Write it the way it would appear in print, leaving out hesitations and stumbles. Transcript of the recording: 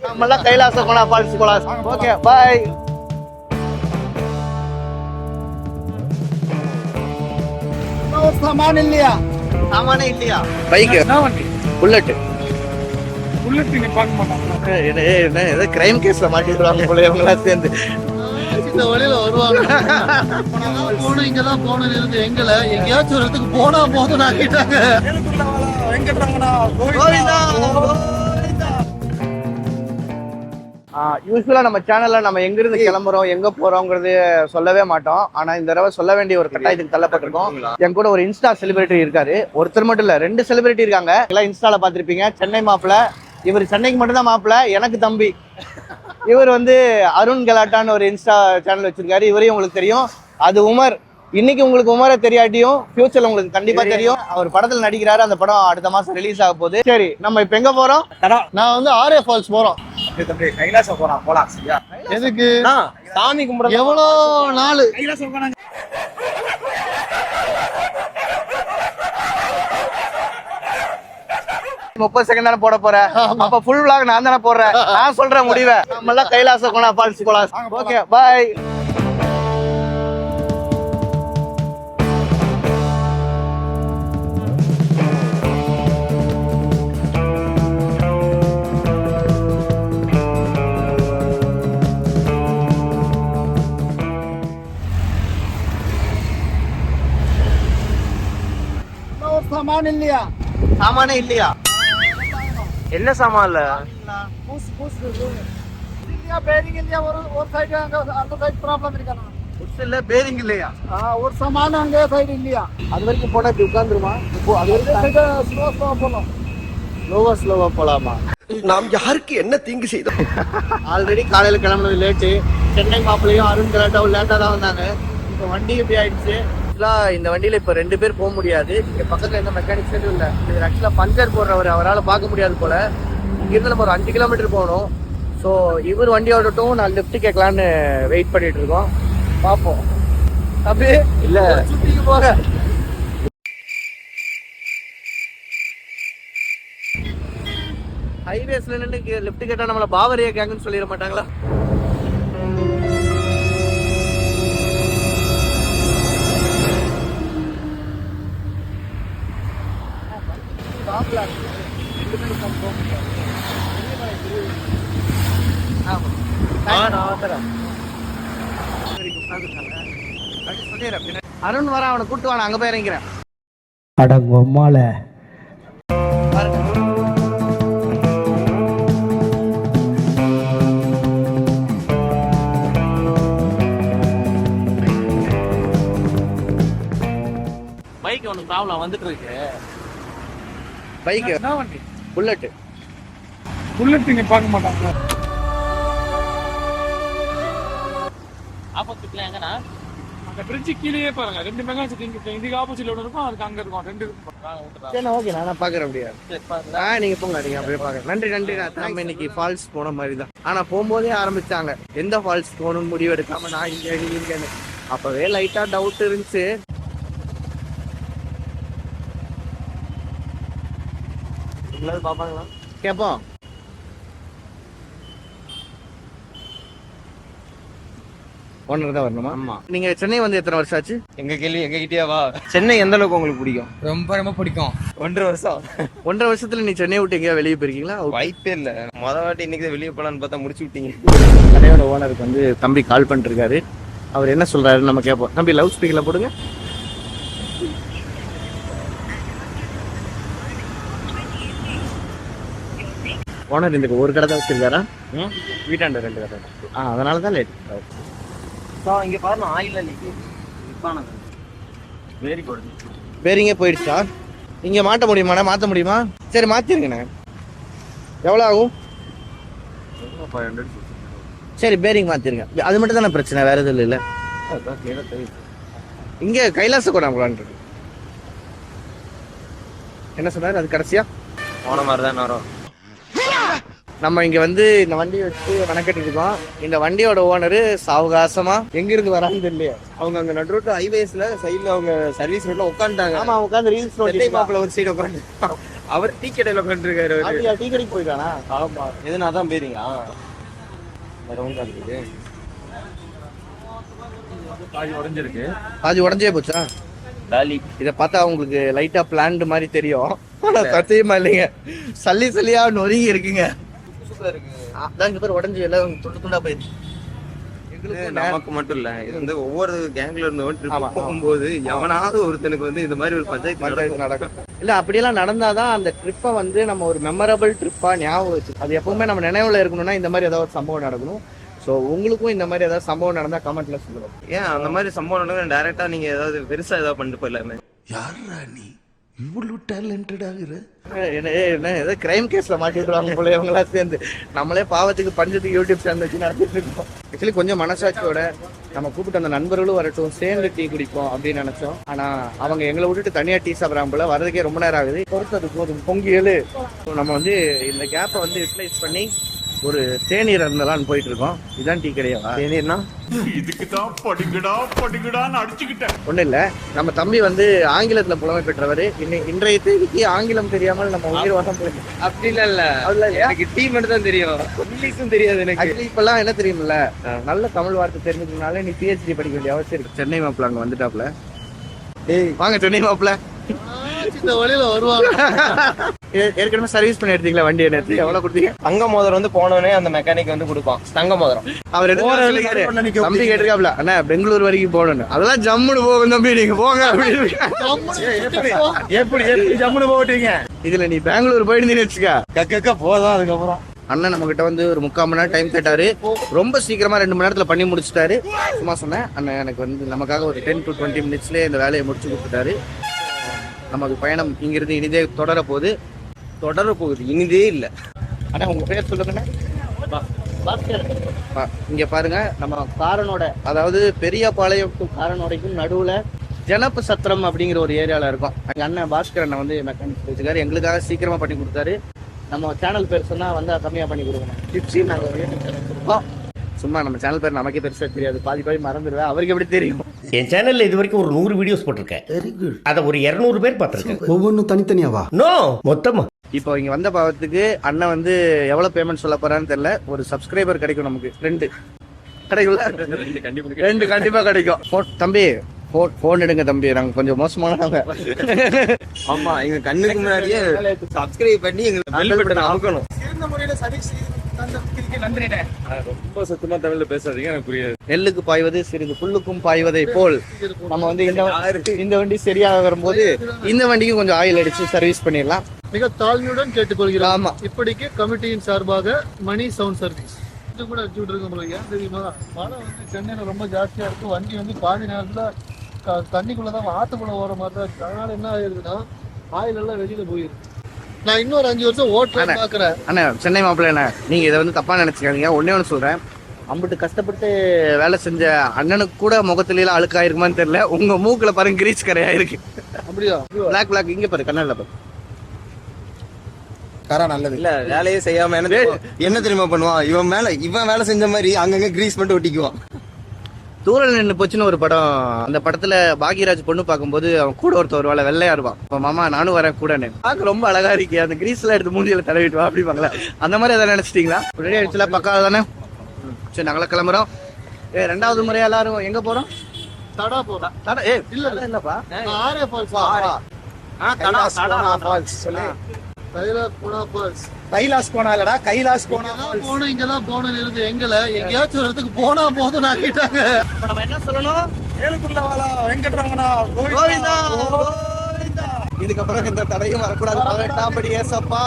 நம்மளாம் கைலாச கோணா ஃபால்ஸ் போலாம். Okay bye. सामान இல்லையா? சாமானே இல்லையா? Bike bullet. புல்லட் நீங்க பார்க்க மாட்டாங்க. என்ன ஏதோ கிரைம் கேஸ்ல மாட்டிடுவாங்க போல இவங்களா சேர்ந்து. இந்த வழியில வருவாங்க. போன இங்கதான் போன இருந்து எங்கல எங்கேயாச்சும் ஒரு இடத்துக்கு போனா போதும் ஆக்கிட்டாங்க. யூஸ்வலா நம்ம சேனல்ல நம்ம எங்க இருந்து கிளம்புறோம் எங்க போறோம்ங்கிறது சொல்லவே மாட்டோம். ஆனா இந்த தடவை சொல்ல வேண்டிய ஒரு கட்டாயத்துக்கு தள்ளப்பட்டிருக்கோம். என் கூட ஒரு இன்ஸ்டா செலிபிரிட்டி இருக்காரு. ஒருத்தர் மட்டும் இல்ல, 2 செலிபிரிட்டி இருக்காங்க. எல்லாம் இன்ஸ்டால பாத்திருப்பீங்க. சென்னை மாப்பிள்ள, இவர் சென்னைக்கு மட்டும் தான் மாப்பிள்ள, எனக்கு தம்பி. இவர் வந்து அருண் கலாட்டான்னு ஒரு இன்ஸ்டா சேனல் வச்சிருக்காரு. இவரையும் உங்களுக்கு தெரியும். அது உமர். இன்னைக்கு உங்களுக்கு உமரை தெரியாட்டியும் ஃபியூச்சர்ல உங்களுக்கு கண்டிப்பா தெரியும். அவர் படத்துல நடிக்கிறாரு. அந்த படம் அடுத்த மாசம் ரிலீஸ் ஆக போகுது. சரி, நம்ம இப்ப எங்க போறோம்? நான் வந்து ஆர்ஏ ஃபால்ஸ் போறோம். கைலாசம் போலாம் சரியா? எதுக்கு? சாமி கும்பிட. எவ்வளோ நாள்? கைலாசம் போனாங்க. 30 செகண்ட் தானே போட போறேன். அப்ப ஃபுல் vlog நான் தானே போடுறேன். நான் சொல்றேன் முடிவை. நம்மளாம் கைலாச கோணா ஃபால்ஸ் போலாம். Okay bye. सामान இல்லையா? சாமானே இல்லையா? என்ன சாமான் இல்ல? இல்லையா? பேரிங் இல்லையா? ஒரு சைடு அங்க அந்த சைடு ப்ராப்ளம் இருக்கானா? புஷ் இல்ல, பேரிங் இல்லையா? ஒரு சாமான் அங்க சைடு இல்லையா? அது வரைக்கும் போனா இப்படி உட்கார்ந்துருமா? இப்போ அது வரைக்கும் ஸ்லோவா போலாம். ஸ்லோவா போலாமா? நாம் யாருக்கு என்ன தீங்கு செய்தோம்? ஆல்ரெடி காலையில கிளம்புனது லேட்டு. சென்னை மாப்பிள்ளையும் அருண் கலாட்டாவும் லேட்டா தான் வந்தாங்க. இப்போ வண்டி எப்படி ஆயிடுச்சு? இந்த வண்டியில இப்ப 2 பேர் போக முடியாது. இங்க பக்கத்துல எந்த மெக்கானிக்ஸ் எதுவும் இல்ல. இது ஆக்சுவலா பஞ்சர் போடுறவர், அவரால் பார்க்க முடியாது போல. இங்கிருந்து நம்ம ஒரு 5 கிலோமீட்டர் போகணும். ஸோ இவர் வண்டி ஓடட்டும், நான் லிஃப்ட் கேட்கலான்னு வெயிட் பண்ணிட்டு இருக்கோம். பார்ப்போம். அப்படி இல்ல சுத்திக்கு போக. ஹைவேஸ்ல நின்று லிஃப்ட் கேட்டா நம்மள பாவரியா கேங்குன்னு சொல்லிட மாட்டாங்களா? அருண் வர, அவனை கூட்டு வாங்க, அங்க போய் இறங்கிறேன். அடங்கொம்மால பைக் ஒன்று ப்ராப்ளம் வந்துட்டு இருக்கு. பைக் என்ன வண்டி? புல்லட். புல்லட் நீங்க பார்க்க மாட்டாங்க. ஆப்போசிட்ல எங்கனா? அந்த பிரிட்ஜ் கீழேயே பாருங்க. 2 மெகாசிட்டி இங்க இதுக்கு ஆப்போசிட்ல ஒன்று இருக்கும், அதுக்கு அங்க இருக்கும். 2 இருக்கும். சரி ஓகே, நான் பாக்குறேன். அப்படியா? நீங்க போங்க, நீங்க அப்படியே பாருங்க. நன்றி. நம்ம இன்னைக்கு ஃபால்ஸ் போன மாதிரி தான். ஆனா போகும்போதே ஆரம்பிச்சாங்க எந்த ஃபால்ஸ் போகணும்னு முடிவு எடுக்காம நான் இங்கன்னு. அப்பவே லைட்டா டவுட் இருந்துச்சு. பாப்பாங்களா கேப்போம். ஓனர் தான் வரணுமா? ஆமா. நீங்க சென்னை வந்து எத்தனை வருஷம் ஆச்சு? எங்க கேள்வி எங்க கிட்டே வா. சென்னை எந்த அளவுக்கு உங்களுக்கு பிடிக்கும்? ரொம்ப பிடிக்கும். 1.5 வருஷம். 1.5 வருஷத்துல நீ சென்னை விட்டு எங்கேயா வெளியே போயிருக்கீங்களா? வாய்ப்பே இல்ல. வாட்டி இன்னைக்கு வெளியே போலான்னு பார்த்தா முடிச்சு விட்டீங்க. கடையோட ஓனருக்கு வந்து தம்பி கால் பண்ணிட்டு இருக்காரு. அவர் என்ன சொல்றாரு நம்ம கேட்போம். தம்பி லவுட் ஸ்பீக்கர்ல போடுங்க. ஓனர் இந்த ஒரு கடை தான் வச்சிருக்காரா? வீட்டாண்ட 2 கடை. அதனால தான் லேட். இங்க பாருங்க, ஆயில் பேரிங்கே போயிடுச்சா? இங்க மாட்ட முடியுமாண்ணா? மாத்த முடியுமா? சரி மாத்திருங்கண்ணே. எவ்வளோ ஆகும்? சரி பேரிங் மாத்திருங்க. அது மட்டும் தானே பிரச்சனை, வேற எதுவும் இல்லை. இங்க கைலாச கோணா போலான் இருக்கு. என்ன சொன்னாரு? அது கடைசியா போன மாதிரி தான் வரும். நம்ம இங்க வந்து இந்த வண்டியை வச்சு வணக்கட்டு இருக்கோம். இந்த வண்டியோட ஓனரு சாவகாசமா எங்க இருந்து வரான்னு தெரியல. அவங்க அங்க நடு ரோட்டு ஹைவேஸ்ல சைட்ல அவங்க சர்வீஸ் ரோட்ல உட்காந்துட்டாங்க. ஆமா, உட்காந்து ரீல்ஸ் மாப்பிள்ள ஒரு சைடு உட்காந்து அவர் டீ கடையில உட்காந்துருக்காரு அவரு. அப்படியா, டீ கடைக்கு போயிருக்கானா? ஆமா எதுனா தான் போயிருங்க ரவுண்டா இருக்குது. காய் உடைஞ்சிருக்கு. அது உடஞ்சே போச்சா? டாலி இதை பார்த்தா உங்களுக்கு லைட்டா பிளான்டு மாதிரி தெரியும், ஆனா சத்தியமா இல்லைங்க. சல்லியா நொறுங்கி இருக்குங்க. அதான் இங்க பேர் உடஞ்சி எல்லாம் துண்டு துண்டா போயிடுச்சு. இது நமக்கு மட்டும் இல்ல, இது வந்து ஒவ்வொரு கேங்ல இருந்து ஆமா. போகும்போது எவனாவது ஒருத்தனுக்கு வந்து இந்த மாதிரி ஒரு பஞ்சாயத்து நடக்கும். இல்ல அப்படியெல்லாம் நடந்தாதான் அந்த ட்ரிப்பை வந்து நம்ம ஒரு மெமரபிள் ட்ரிப்பா ஞாபகம் வச்சு, அது எப்பவுமே நம்ம நினைவுல இருக்கணும்னா இந்த மாதிரி ஏதாவது ஒரு சம்பவம் நடக்கணும். ஸோ உங்களுக்கும் இந்த மாதிரி ஏதாவது சம்பவம் நடந்தா கமெண்ட்ல சொல்லுங்க. ஏன் அந்த மாதிரி சம்பவம் நடக்கும் டைரக்டா நீங்க ஏதாவது பெருசா ஏதாவது பண்ணிட்டு போயிடலாமே. யாரா நீ இவ்வளவு டேலண்டட் ஆகுற? என்ன ஏதோ கிரைம் கேஸ்ல மாட்டிடுவாங்க போல இவங்களா சேர்ந்து. நம்மளே பாவத்துக்கு பஞ்சத்துக்கு யூடியூப் சேனல் வச்சு நடத்திட்டு இருக்கோம். ஆக்சுவலி கொஞ்சம் மனசாட்சியோட நம்ம கூப்பிட்டு அந்த நண்பர்களும் வரட்டும், சேர்ந்து டீ குடிப்போம் அப்படின்னு நினைச்சோம். ஆனா அவங்க எங்களை விட்டுட்டு தனியா டீ சாப்பிட்றாங்க போல, வரதுக்கே ரொம்ப நேரம் ஆகுது. பொறுத்தது போதும் பொங்கியல். நம்ம வந்து இந்த கேப்பை வந்து யூட்டிலைஸ் பண்ணி ஒரு தேநீர் இருந்தலான்னு போயிட்டு இருக்கோம். இதுதான் டீ கடையா? தேநீர்னா இதுக்குதான் படிக்கடான்னு அடிச்சுக்கிட்டேன். ஒன்றும் இல்லை, நம்ம தம்பி வந்து ஆங்கிலத்தில் புலமை பெற்றவர். இன்றைய தேதிக்கு ஆங்கிலம் தெரியாமல் நம்ம உயிர் வசம் போயிருக்கு. அப்படி இல்ல எனக்கு டீ மட்டும் தான் தெரியும், இங்கிலீஷும் தெரியாது எனக்கு. ஆக்சுவலி இப்பெல்லாம் என்ன தெரியுமில்ல, நல்ல தமிழ் வார்த்தை தெரிஞ்சதுனால நீ PhD படிக்க வேண்டிய அவசியம் இருக்கு. சென்னை மாப்பிள்ள அங்கே வந்துட்டாப்ல. வாங்க சென்னை மாப்பிள்ள. இந்த வழியில வருவாங்க. ஏற்கனவே சர்வீஸ் பண்ணி எடுத்தீங்களா வண்டி? நேற்று எவ்வளவு கொடுத்தீங்க? தங்க மோதிரம் வந்து போனோடனே அந்த மெக்கானிக் வந்து கொடுப்பான் தங்க மோதிரம். அவர் தம்பி கேட்டிருக்காப்ல, அண்ணா பெங்களூர் வரைக்கும் போகணும். அதெல்லாம் ஜம்முன்னு போகும் தம்பி, நீங்க போங்க அப்படின்னு. எப்படி ஜம்முன்னு போட்டீங்க? இதுல நீ பெங்களூர் போயிருந்தீன்னு வச்சுக்க போதும். அதுக்கப்புறம் அண்ணன் நம்ம கிட்ட வந்து ஒரு 3/4 மணி நேரம் டைம் கேட்டாரு. ரொம்ப சீக்கிரமா 2 மணி நேரத்துல பண்ணி முடிச்சுட்டாரு. சும்மா சொன்னேன், அண்ணன் எனக்கு வந்து நமக்காக ஒரு 10 to 20 மினிட்ஸ்லயே இந்த வேலையை முடிச்சு கொடுத்துட்டாரு. நமக்கு பயணம் இங்கிருந்து இனிதே தொடர போகுது இனிதே இல்ல. ஆனா உங்க பேர் சொல்லுங்க. இங்க பாருங்க, நம்ம காரனோட, அதாவது பெரியபாளையம் டு காரனோடைக்கும் நடுவுல ஜனப்பு சத்திரம் அப்படிங்கிற ஒரு ஏரியால இருக்கும். அங்க அண்ணன் பாஸ்கர் அண்ணன் வந்து மெக்கானிக் வச்சுக்காரு. எங்களுக்காக சீக்கிரமா பண்ணி கொடுத்தாரு. நம்ம சேனல் பேர் சொன்னா வந்தா கம்மியா பண்ணி கொடுக்கணும். டிப்ஸி நாங்க சும்மா நம்ம சேனல் பேர் நமக்கே பெருசா தெரியாது, பாதி மறந்துடுவேன். அவருக்கு எப்படி தெரியும்? என் சேனல்ல இது வரைக்கும் ஒரு 100 வீடியோஸ் போட்டிருக்கேன். Very good. அத ஒரு 200 பேர் பார்த்திருக்கேன். ஒவ்வொன்றும் தனித்தனியாவா? நோ, மொத்தமா. இப்போ இங்க வந்த பாவத்துக்கு அண்ணன் வந்து எவ்வளவு பேமெண்ட் சொல்ல போறான்னு தெரியல. ஒரு சப்ஸ்கிரைபர் கிடைக்கும் நமக்கு. 2 கிடைக்கும்ல? 2 கண்டிப்பா கிடைக்கும். தம்பி போன் எடுங்க தம்பி, நாங்க கொஞ்சம் மோசமானவங்க. ஆமா, எங்க கண்ணுக்கு முன்னாடியே சப்ஸ்கிரைப் பண்ணி எங்களுக்கு பெல் பட்டன் அமுக்கணும். சிறந்த முறையில சர்வீஸ் தந்ததுக்கு நன்றிண்ணே. ரொம்ப சத்தமா தமிழ்ல பேசாதீங்க, எனக்கு புரியாது. நெல்லுக்கு பாய்வது சிறிது புல்லுக்கும் பாய்வதை போல் நம்ம வந்து இந்த வண்டி சரியாக வரும்போது இந்த வண்டிக்கும் கொஞ்சம் ஆயில் அடிச்சு சர்வீஸ் பண்ணிடலாம். மிக தாழ்மையுடன் கேட்டுக்கொள்கிறோம். ஆமா. இப்படிக்கு கமிட்டியின் சார்பாக மணி சவுண்ட் சர்வீஸ் இது கூட அடிச்சுட்டு இருக்க முடியும். ஏன் தெரியுமா, மழை வந்து சென்னையில ரொம்ப ஜாஸ்தியா இருக்கு. வண்டி வந்து பாதி நேரத்துல தண்ணிக்குள்ளதான் ஆத்துக்குள்ள ஓர மாதிரி தான் இருக்கு. அதனால என்ன ஆயிருக்குன்னா ஆயில் எல்லாம் வெளியில போயிருக்கு. நான் இன்னொரு 5 வருஷம் ஓட்டுறேன் பாக்குறேன். அண்ணா சென்னை மாப்பிள்ள என்ன, நீங்க இதை வந்து தப்பா நினைச்சுக்காதீங்க. ஒண்ணு சொல்றேன், அம்பிட்டு கஷ்டப்பட்டு வேலை செஞ்ச அண்ணனுக்கு கூட முகத்துல எல்லாம் அழுக்காயிருக்குமான்னு தெரியல. உங்க மூக்குல பாருங்க கிரீஸ் கரையா இருக்கு. அப்படியா? பிளாக் இங்க பாரு, கண்ணால பாரு. கரா நல்லது இல்ல, வேலையே செய்யாம என்ன தெரியுமா பண்ணுவான், இவன் வேலை செஞ்ச மாதிரி அங்கங்க கிரீஸ் மட்டும் ஒட்டிக்குவான். தூரல் நின்று போச்சுன்னு ஒரு படம், அந்த படத்துல பாக்யராஜ் பொண்ணு பார்க்கும்போது அவன் கூட ஒருத்தர் வேலை வெள்ளையா இருப்பான். அப்ப மாமா நானும் வரேன் கூடன்னு. பார்க்க ரொம்ப அழகா இருக்கு, அந்த கிரீஸ்ல எடுத்து மூஞ்சியில தடவிட்டு வா அப்படிப்பாங்களா, அந்த மாதிரி எதாவது நினைச்சிட்டீங்களா? ரெடி ஆயிடுச்சுல, பக்கா தானே? சரி நாங்களே கிளம்புறோம். 2வது முறையா எல்லாரும் எங்க போறோம்? தடா போறேன். தடா இல்ல இல்லப்பா, ஆரே ஃபால்ஸ். கைலாஸ் போனா இல்லடா, கைலாஸ் போனா போனோம். இங்கதான் போனோம் இருந்து எங்கல எங்கேயாச்சும் ஒரு இடத்துக்கு போனா போதும் நான் கேட்டாங்க. நம்ம என்ன சொல்லணும்? ஏழுக்குள்ள வாழா வெங்கட்ரமணா கோவிந்தா கோவிந்தா. இதுக்கப்புறம் இந்த தடையும் வரக்கூடாது. 18 படி ஏசப்பா.